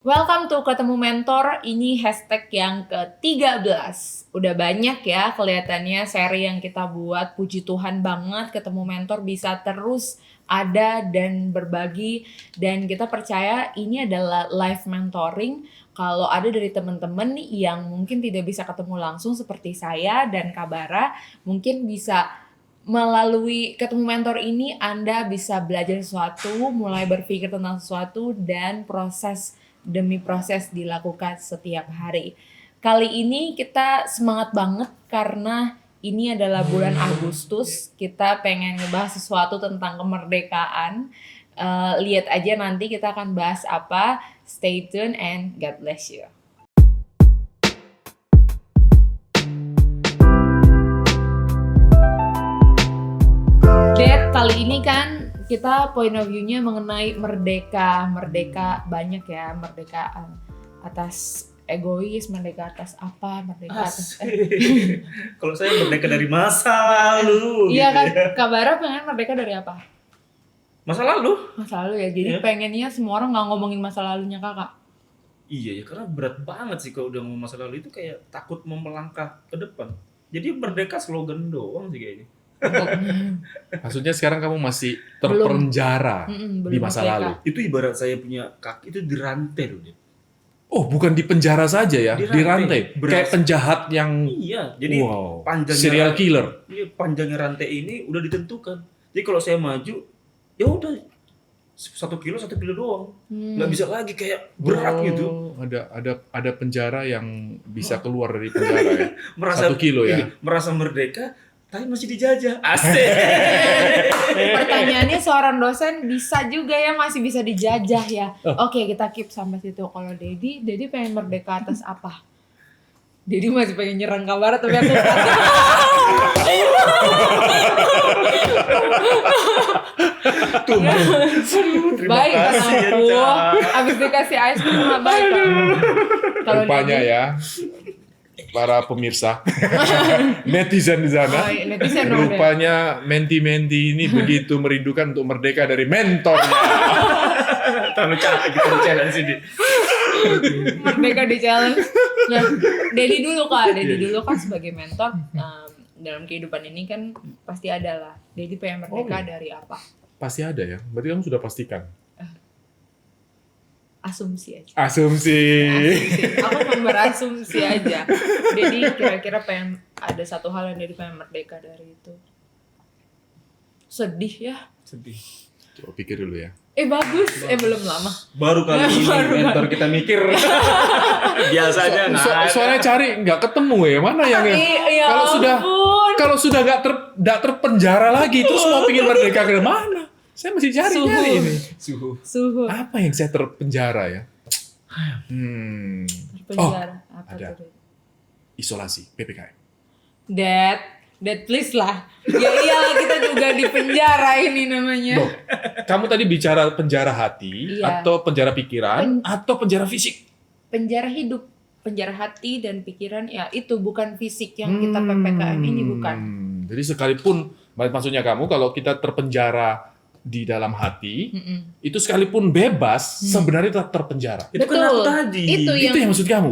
Welcome to Ketemu Mentor, ini hashtag yang ke-13. Udah banyak ya kelihatannya seri yang kita buat, puji Tuhan banget Ketemu Mentor bisa terus ada dan berbagi. Dan kita percaya ini adalah live mentoring. Kalau ada dari teman-teman yang mungkin tidak bisa ketemu langsung seperti saya dan Kabara, mungkin bisa melalui Ketemu Mentor ini Anda bisa belajar sesuatu, mulai berpikir tentang sesuatu dan proses demi proses dilakukan setiap hari. Kali ini kita semangat banget karena ini adalah bulan Agustus. Kita pengen ngebahas sesuatu tentang kemerdekaan. Lihat aja nanti kita akan bahas apa. Stay tuned and God bless you. Dad, kali ini kan kita point of view-nya mengenai merdeka banyak ya, merdeka atas egois, merdeka atas apa, merdeka atas Kalau saya merdeka dari masa lalu. Iya kan, ya. Kabara pengen merdeka dari apa? Masa lalu? Masa lalu ya, jadi Iya. pengennya semua orang nggak ngomongin masa lalunya kakak. Iya ya, karena berat banget sih kalau udah ngomong masa lalu itu kayak takut mau melangkah ke depan. Jadi merdeka slogan doang sih kayaknya. Maksudnya sekarang kamu masih terpenjara belum di masa merdeka. lalu. Itu ibarat saya punya kaki itu dirantai loh dia. Oh, bukan di penjara saja ya, Dirantai. di rantai. Beras. Kayak penjahat yang Iya, jadi wow, panjangnya serial killer. Iya, panjangnya rantai ini udah ditentukan. Jadi kalau saya maju, ya udah 1 kilo doang. Nggak bisa lagi kayak berat gitu. Ada penjara yang bisa keluar dari penjara ya. Merasa 1 kilo ya. Merasa merdeka, tapi masih dijajah. Asik. Pertanyaannya seorang dosen bisa juga ya, masih bisa dijajah ya. Oke, kita keep sampai situ. Kalau Dedi pengen merdeka atas apa? Dedi masih pengen nyerang Kabara tapi aku Terima baik kan kasih ya, aku. Ca. Abis dikasih ice cream nggak baik kan? Kalau Rupanya Dedi, ya, para pemirsa, netizen di sana. oh, netizen dong, Ded. Rupanya menti-menti ini begitu merindukan untuk merdeka dari mentornya. Terlalu capek gitu challenge ini. Merdeka di challenge. Nah, Dedi dulu kan sebagai mentor dalam kehidupan ini kan pasti ada lah. Dedi pengen merdeka dari apa? Pasti ada ya. Berarti kamu sudah pastikan. Asumsi aja. Asumsi. Aku cuma berasumsi aja. Dedi kira-kira pengen ada satu hal yang Dedi pengen merdeka dari itu. Sedih ya. Sedih. Coba pikir dulu ya. Bagus. Belum lama. Baru kali ini mentor kita mikir. Biasanya Soalnya cari nggak ketemu ya. Mana yang Ya kalau ampun. sudah nggak terpenjara lagi terus mau pingin merdeka ke mana? Saya masih cari ini. Suhu. Apa yang saya terpenjara ya? Penjara. Apa ada. tuh? Isolasi, PPKM. Dad please lah. Ya iyalah kita juga di penjara ini namanya. Loh, kamu tadi bicara penjara hati Iya. atau penjara pikiran atau penjara fisik? Penjara hidup, penjara hati dan pikiran ya itu bukan fisik yang kita PPKM ini bukan. Jadi sekalipun maksudnya kamu kalau kita terpenjara di dalam hati, itu sekalipun bebas sebenarnya tetap terpenjara. Itu kan aku tadi. Itu Itu yang maksud kamu?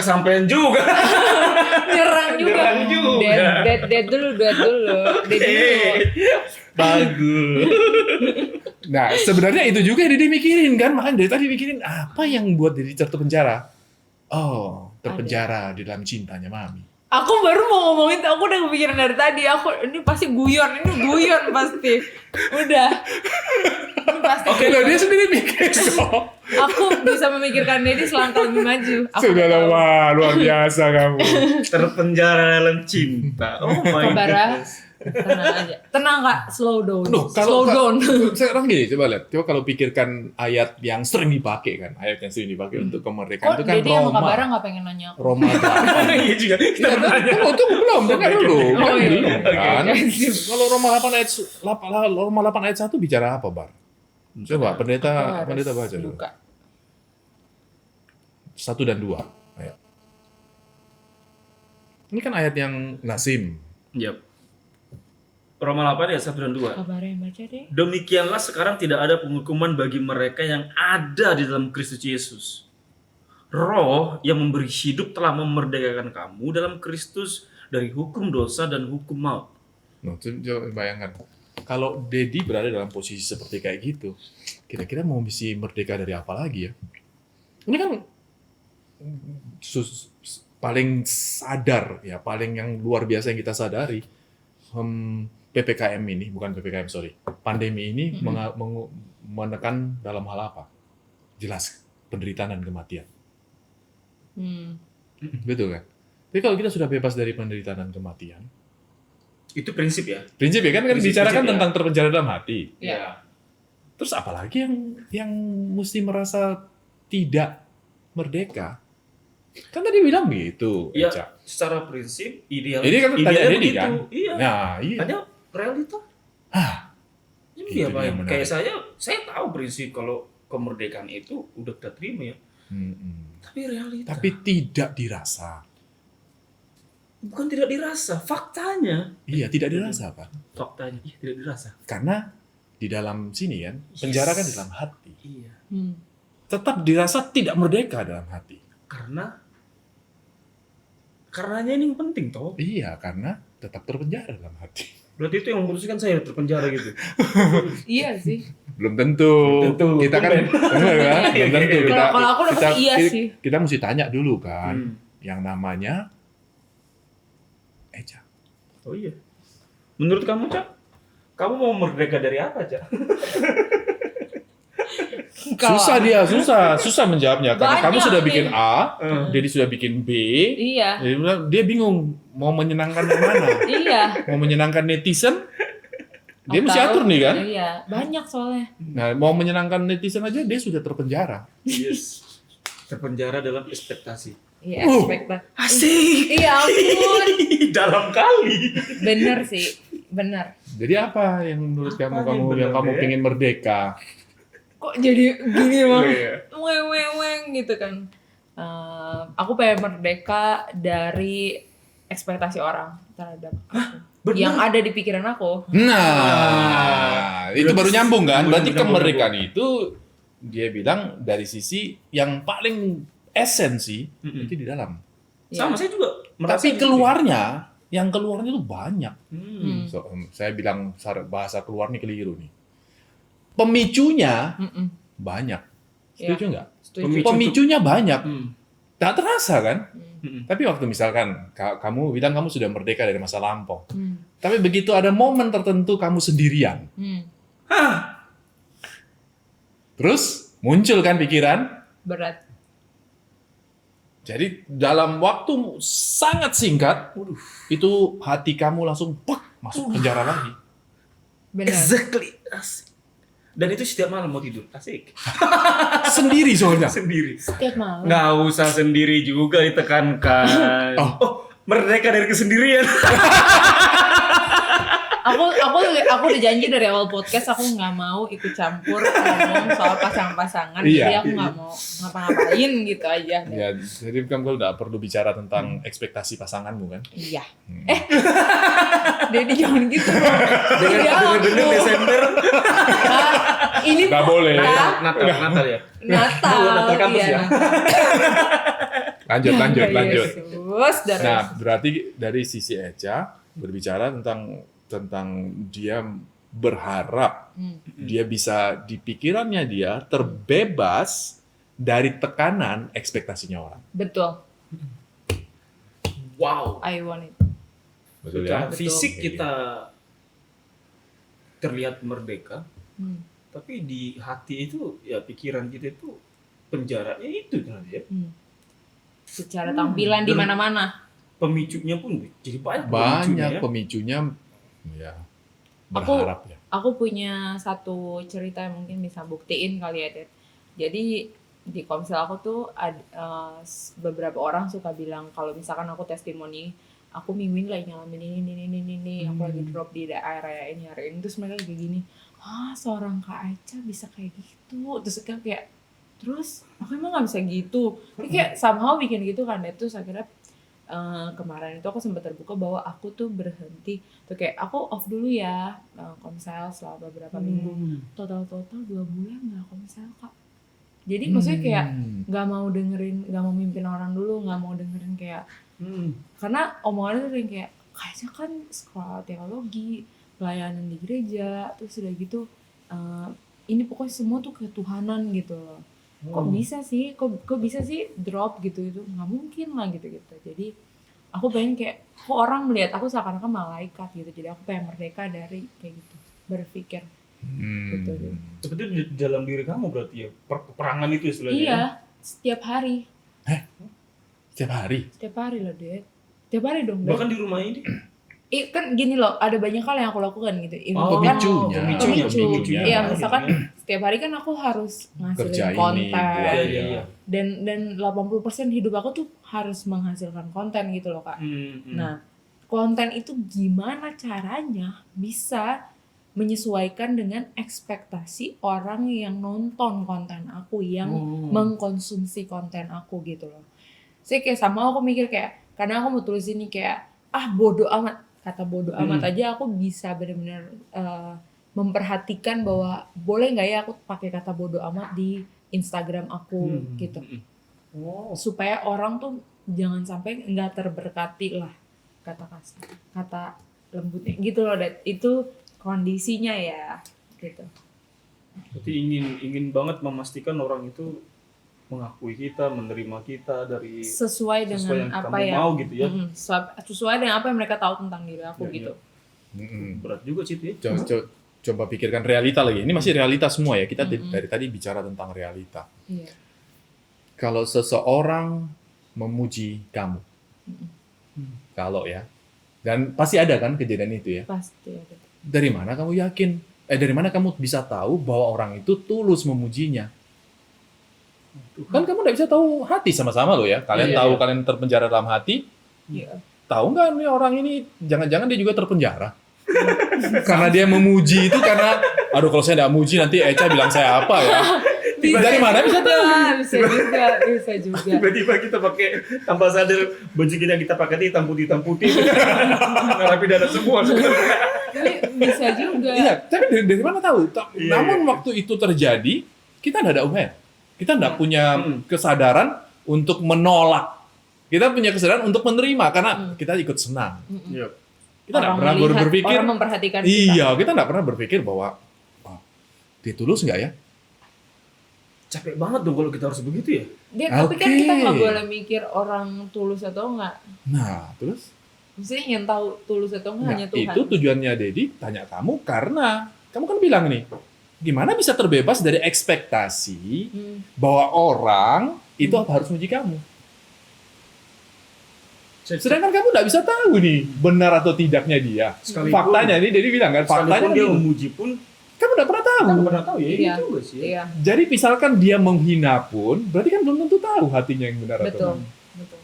Kesampaian juga. Nyerang juga. Dad dulu. Bagus. Nah, sebenarnya itu juga yang Didi mikirin kan, makanya dari tadi mikirin apa yang buat Didi terpenjara. Oh, terpenjara di dalam cintanya Mami. Aku baru mau ngomongin, aku udah kepikiran dari tadi. Ini pasti guyon pasti. Udah. Ini pasti. Oke, loh, dia sendiri mikir kok. Aku bisa memikirkan Dedi selangkah lebih maju. Sudah wah, luar biasa kamu. Terpenjara dalam cinta. Oh my Kabara, goodness. tenang aja. Tenang Kak, slow down. Loh, Slow down. Sekarang gini, coba lihat. Coba kalau pikirkan ayat yang sering dipakai kan, ayat yang sering dipakai untuk kemerdekaan Kok itu kan Dedi sama Kabara Roma. nggak pengen nanya aku? Roma 8. Iya juga. Kita Ya, bertanya. tunggu belum, dengar dulu. Oh, Kan iya. belum kan. Oke. Kalau Roma 8 ayat 1 bicara apa, Bar? Coba pendeta baca dulu. Buka. 1 dan 2. Ayo. Ini kan ayat yang Nasim. Yap. Roma 8 ayat 1 dan 2. Kabara yang baca deh. Demikianlah sekarang tidak ada penghukuman bagi mereka yang ada di dalam Kristus Yesus. Roh yang memberi hidup telah memerdekakan kamu dalam Kristus dari hukum dosa dan hukum maut. Nah, coba bayangkan. Kalau Dedi berada dalam posisi seperti kayak gitu, kira-kira mau mesti merdeka dari apa lagi ya? Ini kan paling sadar ya, paling yang luar biasa yang kita sadari. PPKM ini, bukan PPKM, sorry. Pandemi ini menekan dalam hal apa? Jelas, penderitaan dan kematian. Betul kan? Tapi kalau kita sudah bebas dari penderitaan dan kematian, Itu prinsip ya. prinsip ya kan Prinsip bicarakan ya. tentang terpenjara dalam hati. Iya. Terus apalagi yang mesti merasa tidak merdeka? Kan tadi bilang gitu, Ya, Eca. secara prinsip ideal. Ini kan tanya idealnya Dedi begitu. kan? Iya. Nah, iya. Hanya realita. Itu Iya, Pak. dia menarik. Kayak saya tahu prinsip kalau kemerdekaan itu udah kita terima ya. Tapi realita. Tapi tidak dirasa. Bukan tidak dirasa, faktanya. Iya, tidak dirasa, Pak. Faktanya, iya tidak dirasa. Karena di dalam sini kan, penjara kan di dalam hati. Iya. Tetap dirasa tidak merdeka dalam hati. Karenanya ini yang penting toh. Iya, karena tetap terpenjara dalam hati. Berarti itu yang memutuskan saya terpenjara gitu. Iya sih. Belum tentu. Belum tentu. Kita kan, benar kan? Belum tentu. Kalau aku dapat iya sih. Kita mesti tanya dulu kan, yang namanya Eca. Oh iya. Menurut kamu, Cak? Kamu mau merdeka dari apa, Cak? Susah menjawabnya. Karena Banyak kamu sudah nih. bikin A, Eh. Dedi sudah bikin B, Iya. dia bingung mau menyenangkan yang mana. Iya. Mau menyenangkan netizen, dia mesti Atau- atur nih kan. Iya, banyak soalnya. Nah, mau menyenangkan netizen aja dia sudah terpenjara. Yes. Terpenjara dalam ekspektasi. Iya, ekspektasi. Asik. Iya ampun. Dalam kali. Bener sih, bener. Jadi apa yang menurut Apa kamu yang benar, kamu ya? pengen merdeka? Kok jadi gini bang? Iya. Weng gitu kan. Aku pengen merdeka dari ekspektasi orang terhadap aku. Benar. Yang ada di pikiran aku. Nah, itu baru nyambung kan? Berarti Nyambung. kemerdekaan itu dia bilang dari sisi yang paling esensi itu di dalam. Ya. Sama saya juga merasa Tapi gitu. keluarnya, yang keluarnya itu banyak. Hmm. Saya bilang bahasa keluar nih keliru nih. Pemicunya Mm-mm. banyak. Ya. Setuju nggak? Setuju. Pemicunya banyak. Hmm. Tak terasa kan? Hmm. Tapi waktu misalkan kamu bilang kamu sudah merdeka dari masa lampau. Hmm. Tapi begitu ada momen tertentu kamu sendirian. Hmm. Terus muncul kan pikiran. Berat. Jadi dalam waktu sangat singkat, itu hati kamu langsung masuk penjara lagi. Benar. Exactly. Asik. Dan itu setiap malam mau tidur. Asik. Sendiri soalnya. Sendiri. Setiap malam. Nggak usah sendiri juga ditekankan. Oh. Merdeka dari kesendirian. Aku udah janji dari awal podcast aku nggak mau ikut campur ngomong soal pasangan-pasangan. Iya. Jadi aku nggak mau ngapa-ngapain gitu aja. Ya, jadi kamu nggak perlu bicara tentang ekspektasi pasanganmu kan? Iya. Dedi jangan gitu. Bener-bener Desember. Ini Nggak boleh. Natal ya. Natal. Natal kampus iya, ya? Natal. Lanjut. Yesus, Nah, berarti dari sisi Eca berbicara tentang dia berharap dia bisa di pikirannya dia terbebas dari tekanan ekspektasinya orang. Betul. Wow. I want it. Betul Secara ya? fisik Iya. kita terlihat merdeka, Hmm. tapi di hati itu ya pikiran kita itu penjaranya itu kan ya. Secara tampilan di Dan- mana-mana. Pemicunya pun jadi banyak. Banyak pemicunya pemicunya ya berharap ya. Aku punya satu cerita yang mungkin bisa buktiin kali ya, Ted. Jadi di komsel aku tuh beberapa orang suka bilang kalau misalkan aku testimoni, aku minggu ini lagi ngalamin ini, aku lagi drop di daerah ini hari ini, terus mereka kayak gini, seorang Kak Aca bisa kayak gitu, terus kayak terus aku emang nggak bisa gitu, kayak somehow bikin gitu kan, terus akhirnya kemarin itu aku sempat terbuka bahwa aku tuh berhenti tuh kayak aku off dulu ya komsel selama beberapa minggu, total 2 bulan nggak komsel Kak. Jadi maksudnya kayak nggak mau mimpin orang dulu, nggak mau dengerin kayak karena omongannya tuh yang kayaknya kan sekolah teologi, pelayanan di gereja, terus udah gitu ini pokoknya semua tuh ketuhanan gitu loh. Kok bisa sih drop gitu, itu nggak mungkin lah gitu. Jadi aku pengen kayak kok orang melihat aku seakan-akan malaikat gitu, jadi aku pengen merdeka dari kayak gitu berpikir gitu. Seperti di dalam diri kamu berarti ya peperangan itu istilahnya. Iya, setiap hari loh, Dad. Setiap hari dong, Dad. Bahkan di rumah ini. Kan gini loh, ada banyak hal yang aku lakukan gitu. Pemicunya. Iya, misalkan setiap hari kan aku harus ngasilin Kerja ini, konten. buat Iya. Dan 80% hidup aku tuh harus menghasilkan konten gitu loh, Kak. Nah, konten itu gimana caranya bisa menyesuaikan dengan ekspektasi orang yang nonton konten aku, yang mengkonsumsi konten aku gitu loh. Saya kayak sama aku mikir kayak, karena aku mau tulis ini kayak, bodo amat. Kata bodo amat aja aku bisa benar-benar memperhatikan bahwa boleh nggak ya aku pakai kata bodo amat di Instagram aku gitu. Supaya orang tuh jangan sampai nggak terberkati lah, kata lembutnya gitu loh, Dad. Itu kondisinya ya gitu. Berarti ingin banget memastikan orang itu mengakui kita, menerima kita dari sesuai dengan yang apa kamu yang mau gitu ya. Sesuai dengan apa yang mereka tahu tentang diri aku gitu. Berat juga sih itu ya. Coba pikirkan realita lagi. Ini masih realita semua ya. Kita dari tadi bicara tentang realita. Iya. Kalau seseorang memuji kamu, kalau ya, dan pasti ada kan kejadian itu ya. Pasti ada. Dari mana kamu yakin? Dari mana kamu bisa tahu bahwa orang itu tulus memujinya? Kan kamu nggak bisa tahu hati sama-sama loh ya. Kalian tahu kalian terpenjara dalam hati. Iya. Tahu nggak nih orang ini jangan-jangan dia juga terpenjara? Karena dia memuji itu karena, aduh kalau saya nggak muji nanti Echa bilang saya apa ya? Dari mana bisa tahu? Bisa juga. Tiba-tiba kita pakai tanpa sadar baju kita yang kita pakai hitam putih. Narapidana semua sebenarnya. Tapi bisa juga. Iya, tapi dari mana tahu? Namun waktu itu terjadi, kita nggak ada aware. Kita nggak punya kesadaran untuk menolak. Kita punya kesadaran untuk menerima karena kita ikut senang. Kita nggak pernah berpikir. Orang memperhatikan kita. Iya, kita nggak pernah berpikir bahwa dia tulus nggak ya? Capek banget dong kalau kita harus begitu ya. Tapi kan kita nggak boleh mikir orang tulus atau enggak. Nah, terus? Maksudnya yang tahu tulus atau enggak hanya Tuhan. Itu tujuannya Dedi tanya kamu karena kamu kan bilang nih, gimana bisa terbebas dari ekspektasi bahwa orang itu harus muji kamu. Sedangkan kamu nggak bisa tahu nih benar atau tidaknya dia. Faktanya nih, Dedi bilang kan, faktanya dia gitu. memuji pun Kamu nggak pernah tahu. nggak pernah tahu ya. Iya. Itu juga sih. Iya. Jadi misalkan dia menghina pun, berarti kan belum tentu tahu hatinya yang benar atau Betul. tidak.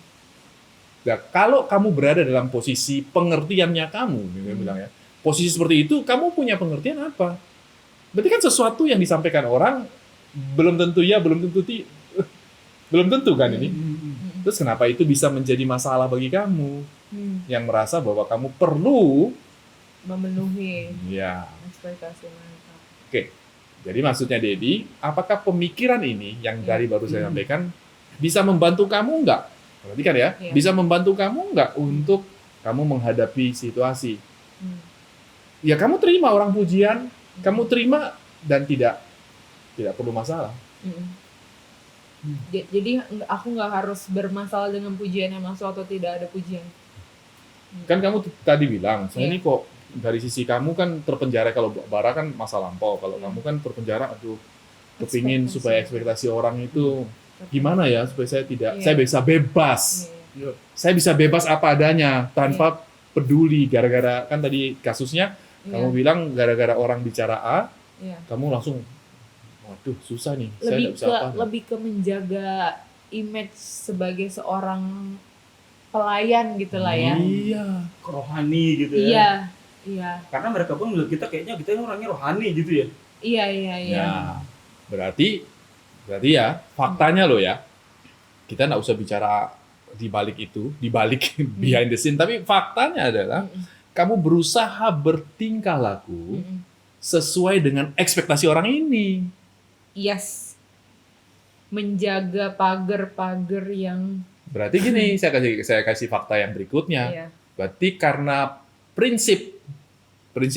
Nah, kalau kamu berada dalam posisi pengertiannya kamu, dia bilang ya, posisi seperti itu, kamu punya pengertian apa? Berarti kan sesuatu yang disampaikan orang belum tentu ya, belum tentu kan ini. Terus kenapa itu bisa menjadi masalah bagi kamu yang merasa bahwa kamu perlu memenuhi ya. ekspektasi mereka. Oke. Jadi maksudnya Dedi, apakah pemikiran ini yang tadi baru saya sampaikan bisa membantu kamu enggak? Perhatikan ya, bisa membantu kamu enggak untuk kamu menghadapi situasi? Ya kamu terima orang pujian, kamu terima dan tidak perlu masalah. Jadi aku nggak harus bermasalah dengan pujian yang masuk atau tidak ada pujian. Kan kamu tadi bilang, saya ini kok dari sisi kamu kan terpenjara, kalau Bara kan masa lampau, kalau kamu kan terpenjara, aduh, kepingin supaya ekspektasi orang itu gimana ya supaya saya saya bisa bebas. Saya bisa bebas apa adanya tanpa peduli gara-gara kan tadi kasusnya kamu bilang gara-gara orang bicara A, kamu langsung waduh susah nih. Lebih ke menjaga image sebagai seorang pelayan gitu lah ya. Iya, rohani gitu ya. Iya. Karena mereka pun melihat kita kayaknya kita ini orangnya rohani gitu ya. Iya. Ya, berarti ya faktanya loh ya. Kita nggak usah bicara di balik itu, di balik behind the scene, tapi faktanya adalah kamu berusaha bertingkah laku sesuai dengan ekspektasi orang ini. Yes. menjaga pagar-pagar yang Berarti gini, saya kasih fakta yang berikutnya. iya. Berarti karena prinsip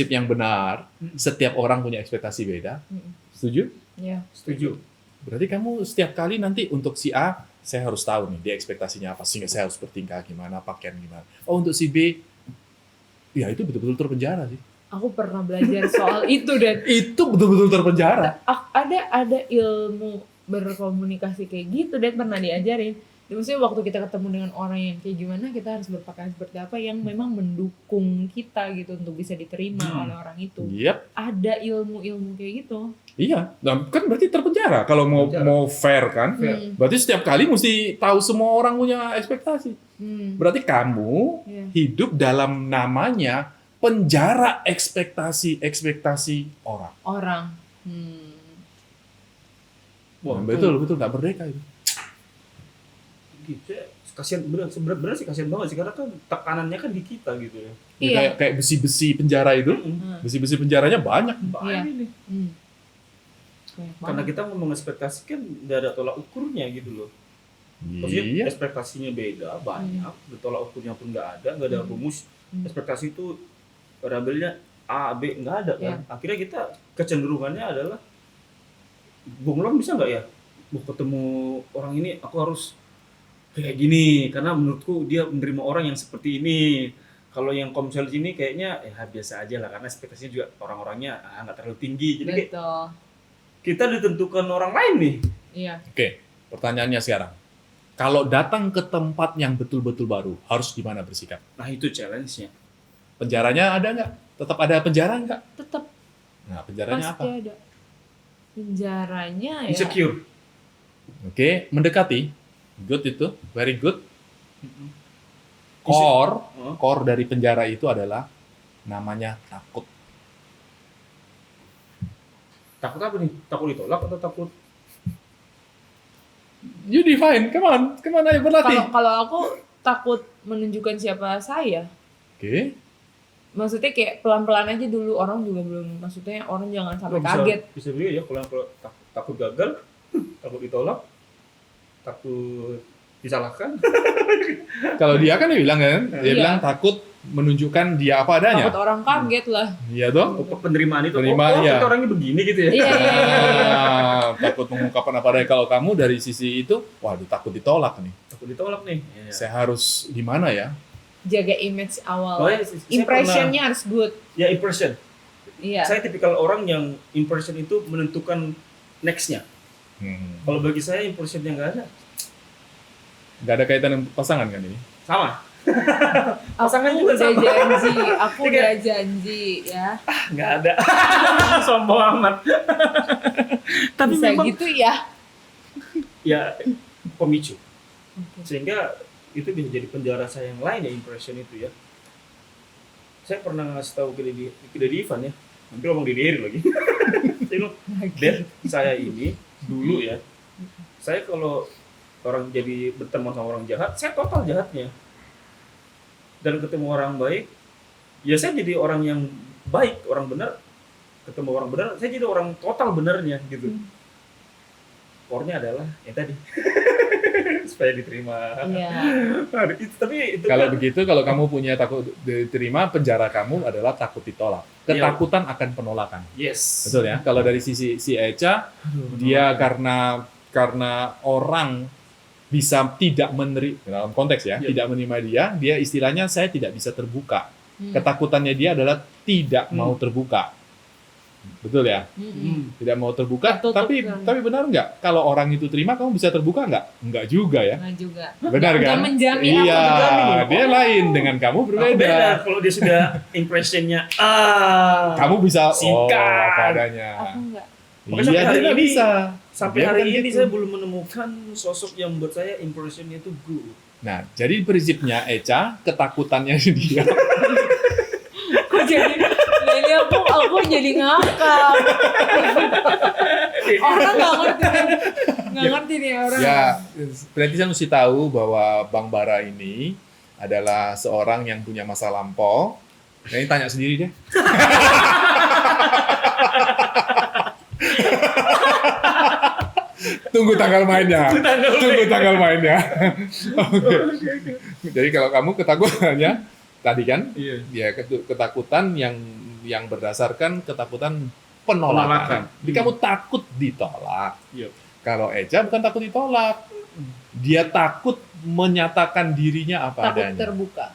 yang benar, setiap orang punya ekspektasi beda. Setuju? Iya. Setuju. Berarti kamu setiap kali nanti untuk si A, saya harus tahu nih dia ekspektasinya apa, sehingga saya harus bertingkah gimana, pakaian gimana. Oh, untuk si B, ya itu betul-betul terpenjara sih. Aku pernah belajar soal itu dan Itu betul-betul terpenjara. ada ilmu berkomunikasi kayak gitu dan pernah diajarin. Dan maksudnya waktu kita ketemu dengan orang yang kayak gimana, kita harus berpakaian seperti apa yang memang mendukung kita gitu untuk bisa diterima oleh orang itu. Yap, Ada ilmu-ilmu kayak gitu. iya. Nah, kan berarti terpenjara. Kalau Terpenjara. mau fair kan, Fair. berarti setiap kali mesti tahu semua orang punya ekspektasi. Berarti kamu Iya. hidup dalam namanya penjara ekspektasi orang. Orang. Wah, Betul, nggak merdeka itu. Gitu ya. Kasihan bener sih, kasihan banget sih karena kan tekanannya kan di kita gitu ya. Ya, Iya. kayak besi-besi penjara itu, besi-besi penjaranya banyak. Banyak ini. Banyak Karena banget. kita ngomong ekspektasi kan nggak ada tolak ukurnya gitu loh. Maksudnya Iya. ekspektasinya beda, banyak. Tolak ukurnya pun nggak ada rumus. Ekspektasi itu variabelnya A, B, nggak ada kan. Akhirnya kita kecenderungannya adalah, Bung Lon bisa nggak ya? Mau ketemu orang ini, aku harus kayak gini. Karena menurutku dia menerima orang yang seperti ini. Kalau yang komsel ini kayaknya ya biasa aja lah. Karena ekspektasinya juga orang-orangnya nggak terlalu tinggi. Jadi kayak Betul. kita ditentukan orang lain nih. Iya. Oke, pertanyaannya sekarang. Kalau datang ke tempat yang betul-betul baru, harus gimana bersikap? Nah itu challenge-nya. Penjaranya ada nggak? Tetap ada penjara nggak? Tetap Nah, penjaranya pasti apa? ada. Penjaranya ya. Insecure. Oke, mendekati. Good itu, very good. Oh. Core dari penjara itu adalah namanya takut. Takut apa nih? Takut ditolak atau takut? You define, come on ayo berlatih. Kalau aku takut menunjukkan siapa saya. Oke. Maksudnya kayak pelan-pelan aja dulu, orang juga belum, maksudnya orang jangan sampai kaget. Bisa juga ya kalau takut gagal, takut ditolak, takut disalahkan. Kalau dia kan dia bilang kan, dia Iya. bilang takut menunjukkan dia apa adanya. Takut orang kaget lah. Iya dong. Penerimaan itu, Penerimaan, iya. kita orangnya begini gitu ya. Iya, iya, iya. Takut mengungkapkan apa adanya. Kalau kamu dari sisi itu, waduh takut ditolak nih. Takut ditolak nih. Iya. Saya harus gimana ya? Jaga image awal. Oh, ya, saya Impressionnya harus good. Ya impression. Iya. Saya tipikal orang yang impression itu menentukan next-nya. Kalau bagi saya impressionnya nggak ada. Nggak ada kaitan dengan pasangan kan ini? Sama. Pasangan juga udah sama. janji, aku Iya. udah janji ya. Nggak ada. Sombong amat. Tapi Bisa memang gitu ya. ya pemicu. Oke. Sehingga itu bisa jadi penjara saya yang lain ya, impression itu ya. Saya pernah ngasih tahu ke Dedi Ivan ya, hampir ngomong Dedi Eri lagi. Dan saya ini dulu ya, saya kalau orang jadi berteman sama orang jahat, saya total jahatnya. Dan ketemu orang baik, ya saya jadi orang yang baik, orang benar. Ketemu orang benar, saya jadi orang total benarnya gitu. Core-nya adalah yang tadi. Supaya diterima. Iya. Tapi itu Kalau kan begitu, kalau kamu punya takut diterima, penjara kamu adalah takut ditolak. Ketakutan akan penolakan. yes. Betul ya? Kalau dari sisi si Echa, dia karena orang bisa tidak menerima, dalam konteks ya, Iya. tidak menerima dia istilahnya saya tidak bisa terbuka. Ketakutannya dia adalah tidak mau terbuka. Betul ya? Tidak mau terbuka, Tertutup tapi kan. benar nggak? Kalau orang itu terima, kamu bisa terbuka nggak? Nggak juga ya. Nggak juga. Benar Nggak kan? menjamin Iya, aku menjamin. dia lain dengan kamu Aku berbeda. beda kalau dia sudah impressionnya Kamu bisa Singkat. apa adanya. Aku nggak. Makanya Iya, sampai dia hari nggak ini- bisa. sampai Dia hari bukan ini gitu. saya belum menemukan sosok yang buat saya impressionnya itu good. Nah, jadi prinsipnya Echa, ketakutannya dia. Kok jadi aku jadi ngakak. Orang nggak ngerti nih orang. Ya, berarti saya mesti tahu bahwa Bang Bara ini adalah seorang yang punya masa lampau. Nah, ini tanya sendiri deh. Tunggu tanggal mainnya. Tunggu tanggal mainnya. Oke. Jadi kalau kamu ketakutannya tadi kan, Iya. ya ketakutan yang berdasarkan ketakutan Penolakan. penolakan. Jadi kamu takut ditolak. Iya. Kalau Eja bukan takut ditolak, dia takut menyatakan dirinya apa Takut adanya. terbuka.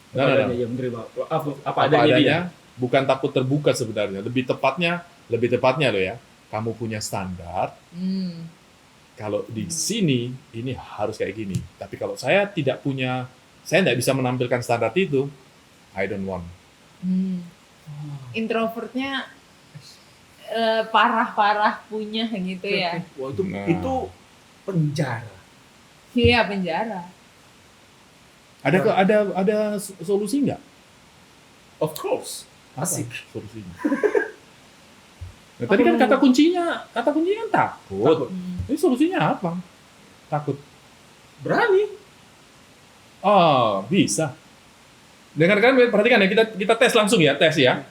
Nah, nah, nah. Yang menerima apa Apa adanya dia. adanya, bukan takut terbuka sebenarnya. Lebih tepatnya loh ya. Kamu punya standar. Hmm. Kalau di sini ini harus kayak gini. Tapi kalau saya tidak bisa menampilkan standar itu, I don't want. Hmm. Introvertnya parah-parah punya gitu ya. Wah, Nah. itu penjara. Iya, penjara. Ada solusi nggak? Of course. Apa Asik. solusinya? Nah, tadi kan kata kuncinya kan takut. Hmm. Ini solusinya apa? Takut. Berani. Oh, bisa. Dengarkan, perhatikan ya, kita tes langsung ya, tes ya.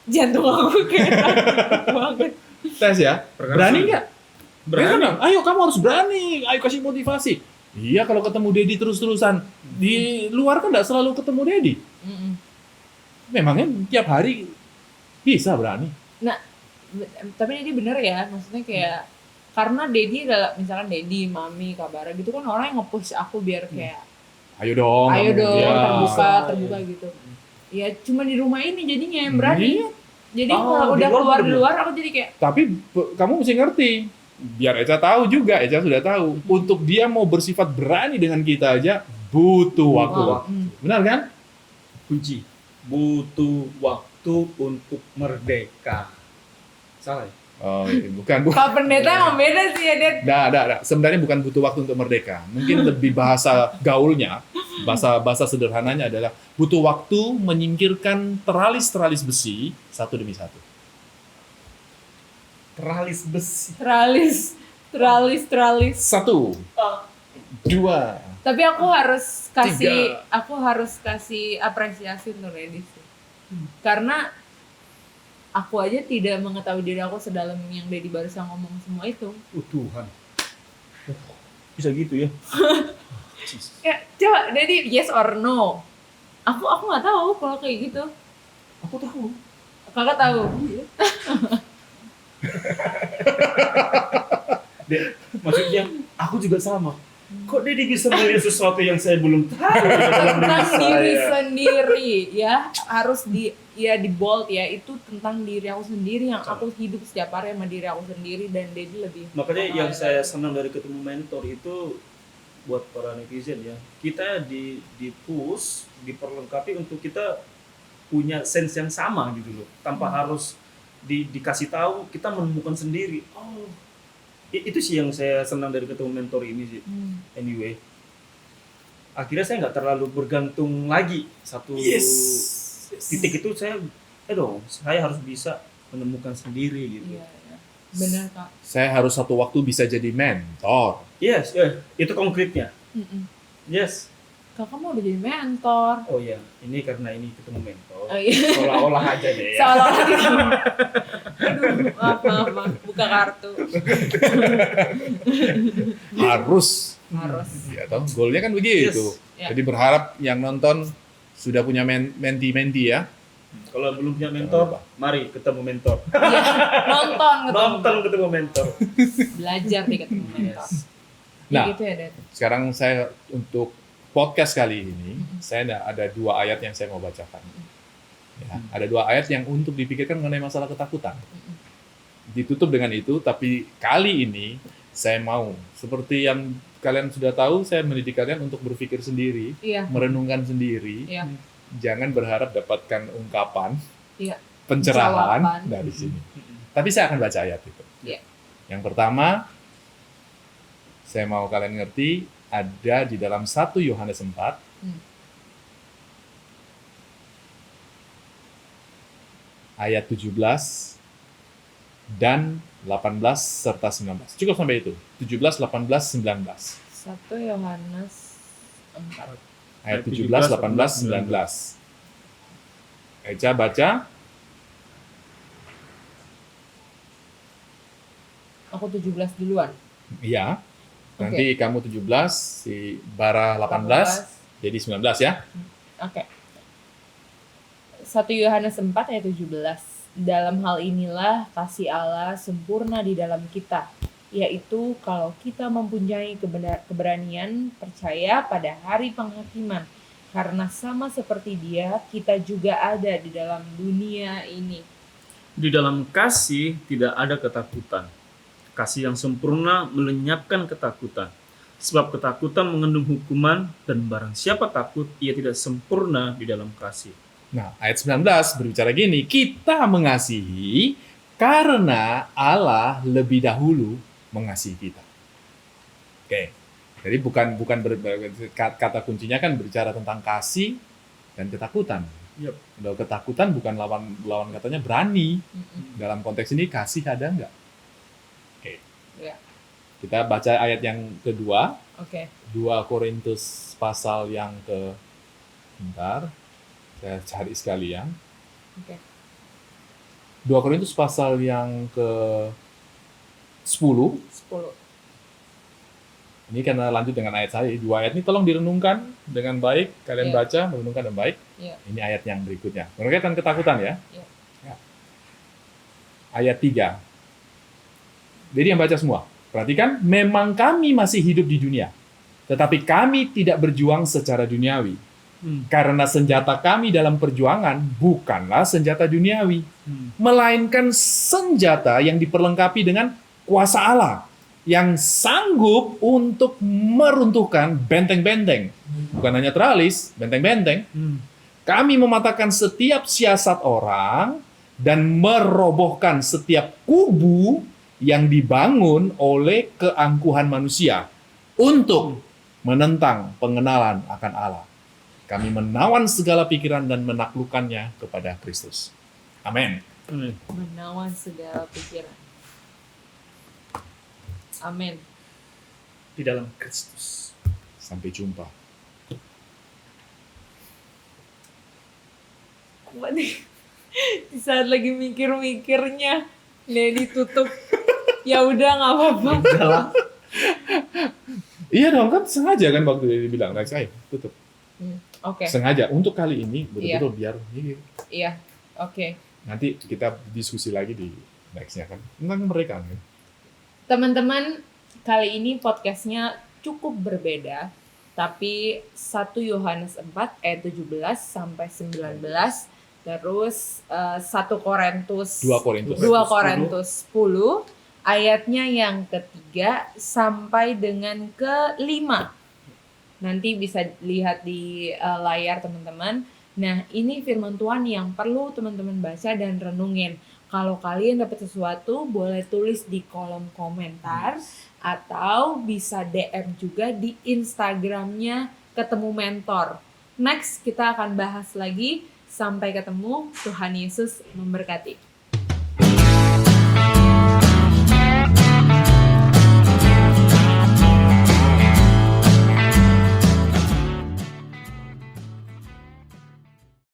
Jantung aku kayak takut banget. Tes ya. Berani nggak? Berani. Kan? Ayo kamu harus berani. Ayo kasih motivasi. Iya, kalau ketemu Dedi terus-terusan. Di luar kan nggak selalu ketemu Dedi. Mm-mm. Memangnya tiap hari bisa berani. Tapi ini bener ya, maksudnya kayak karena Dedi adalah misalkan Dedi, Mami, Kabara gitu kan orang yang nge-push aku biar kayak Ayo dong. ayo kamu. dong Ya. terbuka gitu. Ya cuma di rumah ini jadinya yang berani. Iya. Jadi Oh, kalau di udah luar keluar di belum. luar aku jadi kayak Tapi kamu mesti ngerti. Biar Eca tahu juga, Eca sudah tahu. Untuk dia mau bersifat berani dengan kita aja butuh waktu. wah, Benar kan? Kunci. Butuh waktu untuk merdeka. Salah ya? Oh, bukan. Pak Pendeta emang beda sih ya, Dad. Nah. Sebenarnya bukan butuh waktu untuk merdeka. Mungkin lebih bahasa gaulnya, bahasa sederhananya adalah butuh waktu menyingkirkan teralis-teralis besi satu demi satu. Teralis besi. Teralis. Satu, dua. Tapi aku harus Tiga. kasih apresiasi untuk Dedi sih. Karena aku aja tidak mengetahui diri aku sedalam yang Dedi barusan ngomong semua itu. Tuhan. Bisa gitu ya? Ya, coba Dedi yes or no. Aku nggak tahu kalau kayak gitu. Aku tahu. Kakak tahu. Maksudnya aku juga sama. Kok Dedi bisa melihat sesuatu yang saya belum tahu dalam Tentang diri diri saya? sendiri ya, harus di bold ya, itu tentang diri aku sendiri yang aku hidup setiap hari sama diri aku sendiri, dan Dedi lebih Makanya yang saya senang dari ketemu mentor itu buat para netizen ya, kita di push, diperlengkapi untuk kita punya sense yang sama gitu loh, tanpa harus dikasih tahu, kita menemukan sendiri. Oh, itu sih yang saya senang dari ketemu mentor ini sih. Anyway, akhirnya saya nggak terlalu bergantung lagi satu titik itu. Saya harus bisa menemukan sendiri gitu. Iya, benar Kak. Saya harus satu waktu bisa jadi mentor. Yes, itu konkretnya. Yes. Kakak mau udah jadi mentor. Oh iya, ini karena ini ketemu mentor. Oh iya. Seolah-olah aja deh ya. Seolah-olah gitu. Aduh, maaf, buka kartu. Harus. Harus. Ya toh, goalnya kan begitu. Yes. Ya. Jadi berharap yang nonton sudah punya menti-menti ya. Kalau belum punya mentor, mari ketemu mentor. Iya, Nonton ketemu mentor. Belajar nih ketemu mentor. Yes. Nah, Gitu ya, Dad. sekarang saya untuk podcast kali ini, saya ada 2 ayat yang saya mau bacakan. Ya, ada 2 ayat yang untuk dipikirkan mengenai masalah ketakutan. Ditutup dengan itu, tapi kali ini saya mau, seperti yang kalian sudah tahu, saya mendidik kalian untuk berpikir sendiri, Iya. merenungkan sendiri. Iya. Jangan berharap dapatkan ungkapan, Iya. pencerahan Jawaban. dari sini. Tapi saya akan baca ayat itu. Iya. Yang pertama, saya mau kalian ngerti, ada di dalam 1 Yohanes 4. Ayat 17 dan 18 serta 19. Cukup sampai itu. 17, 18, 19. 1 Yohanes 4. Ayat 17, 18, 19. Eca baca. Aku 17 duluan. Iya. Nanti kamu 17, si Bara 18, jadi 19 ya. Oke. 1 Yohanes 4 ayat 17. Dalam hal inilah kasih Allah sempurna di dalam kita, yaitu kalau kita mempunyai keberanian percaya pada hari penghakiman. Karena sama seperti Dia, kita juga ada di dalam dunia ini. Di dalam kasih tidak ada ketakutan. Kasih yang sempurna melenyapkan ketakutan. Sebab ketakutan mengandung hukuman, dan barang siapa takut, ia tidak sempurna di dalam kasih. Nah, ayat 19 berbicara gini, kita mengasihi karena Allah lebih dahulu mengasihi kita. Oke. Jadi bukan kata kuncinya kan berbicara tentang kasih dan ketakutan. Yep. Kalau ketakutan bukan lawan katanya berani. Dalam konteks ini kasih ada enggak? Oke. Ya. Kita baca ayat yang kedua. Oke. 2 Korintus pasal yang ke bentar. Saya cari sekalian. Oke. 2 Korintus pasal yang ke 10. 10. Ini karena lanjut dengan ayat saya. 2 ayat ini tolong direnungkan dengan baik. Kalian baca, merenungkan dengan baik. Ini ayat yang berikutnya. Berkaitan ketakutan ya. Ya. Ayat 3. Jadi yang baca semua. Perhatikan, memang kami masih hidup di dunia. Tetapi kami tidak berjuang secara duniawi. Karena senjata kami dalam perjuangan bukanlah senjata duniawi. Melainkan senjata yang diperlengkapi dengan kuasa Allah. Yang sanggup untuk meruntuhkan benteng-benteng. Bukan hanya teralis, benteng-benteng. Kami mematahkan setiap siasat orang dan merobohkan setiap kubu yang dibangun oleh keangkuhan manusia untuk menentang pengenalan akan Allah. Kami menawan segala pikiran dan menaklukkannya kepada Kristus. Amin. Menawan segala pikiran. Amin. Di dalam Kristus. Sampai jumpa. Kuat nih. Di saat lagi mikir-mikirnya, Nedi tutup. Ya udah nggak apa-apa. Iya dong, kan sengaja kan waktu dia bilang, next ayo tutup. Oke. Sengaja untuk kali ini betul-betul biar ini. Iya. Oke. Nanti kita diskusi lagi di nextnya kan tentang mereka kan. Teman-teman, kali ini podcastnya cukup berbeda, tapi 1 Yohanes 4 ayat 17 sampai 19, terus 1 Korintus 2 Korintus 10 ayatnya yang ketiga sampai dengan kelima. Nanti bisa lihat di layar teman-teman. Nah, ini firman Tuhan yang perlu teman-teman baca dan renungin. Kalau kalian dapat sesuatu, boleh tulis di kolom komentar atau bisa DM juga di Instagramnya Ketemu Mentor. Next, kita akan bahas lagi. Sampai ketemu. Tuhan Yesus memberkati.